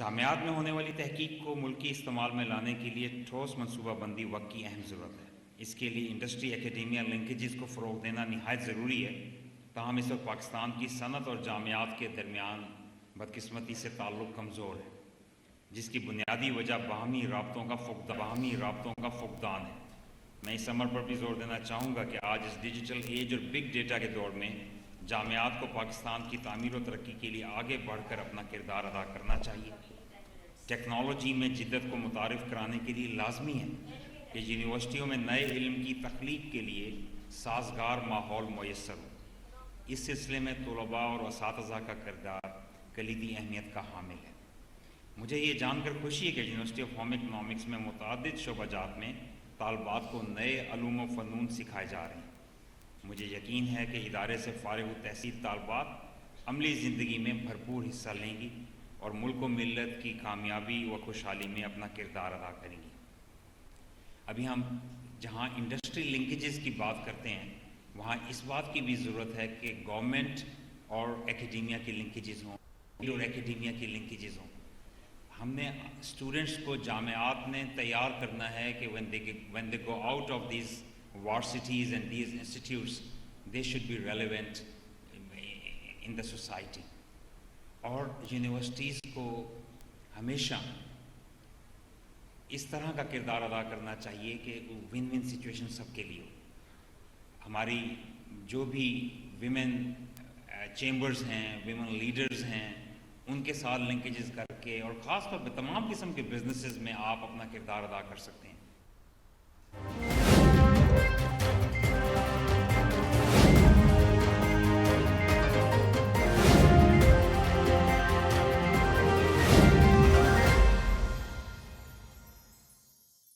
جامعات میں ہونے والی تحقیق کو ملکی استعمال میں لانے کے لیے ٹھوس منصوبہ بندی وقت کی اہم ضرورت ہے۔ اس کے لیے انڈسٹری اکیڈیمیا لنکیجز کو فروغ دینا نہایت ضروری ہے۔ تاہم اس وقت پاکستان کی صنعت اور جامعات کے درمیان بدقسمتی سے تعلق کمزور ہے، جس کی بنیادی وجہ باہمی رابطوں کا فقدان ہے۔ میں اس عمل پر بھی زور دینا چاہوں گا کہ آج اس ڈیجیٹل ایج اور بگ ڈیٹا کے دور میں جامعات کو پاکستان کی تعمیر و ترقی کے لیے آگے بڑھ کر اپنا کردار ادا کرنا چاہیے۔ ٹیکنالوجی میں جدت کو متعارف کرانے کے لیے لازمی ہے کہ یونیورسٹیوں میں نئے علم کی تخلیق کے لیے سازگار ماحول میسر ہو۔ اس سلسلے میں طلباء اور اساتذہ کا کردار کلیدی اہمیت کا حامل ہے۔ مجھے یہ جان کر خوشی ہے کہ یونیورسٹی آف ہوم اکنامکس میں متعدد شعبہ جات میں طالبات کو نئے علوم و فنون سکھائے جا رہے ہیں۔ مجھے یقین ہے کہ ادارے سے فارغ التحصیل طالبات عملی زندگی میں بھرپور حصہ لیں گی اور ملک و ملت کی کامیابی و خوشحالی میں اپنا کردار ادا کریں گی۔ ابھی ہم جہاں انڈسٹری لنکیجز کی بات کرتے ہیں، وہاں اس بات کی بھی ضرورت ہے کہ گورنمنٹ اور ایکیڈیمیا کی لنکیجز ہوں ہم نے اسٹوڈنٹس کو جامعات نے تیار کرنا ہے کہ when they go out of these varsities and these institutes they should be relevant in the society۔ اور یونیورسٹیز کو ہمیشہ اس طرح کا کردار ادا کرنا چاہیے کہ ون ون سچویشن سب کے لیے ہو۔ ہماری جو بھی ویمن چیمبرز ہیں، ویمن لیڈرز ہیں، ان کے ساتھ لنکیجز کر کے، اور خاص طور پہ تمام قسم کے بزنسز میں آپ اپنا کردار ادا کر سکتے ہیں۔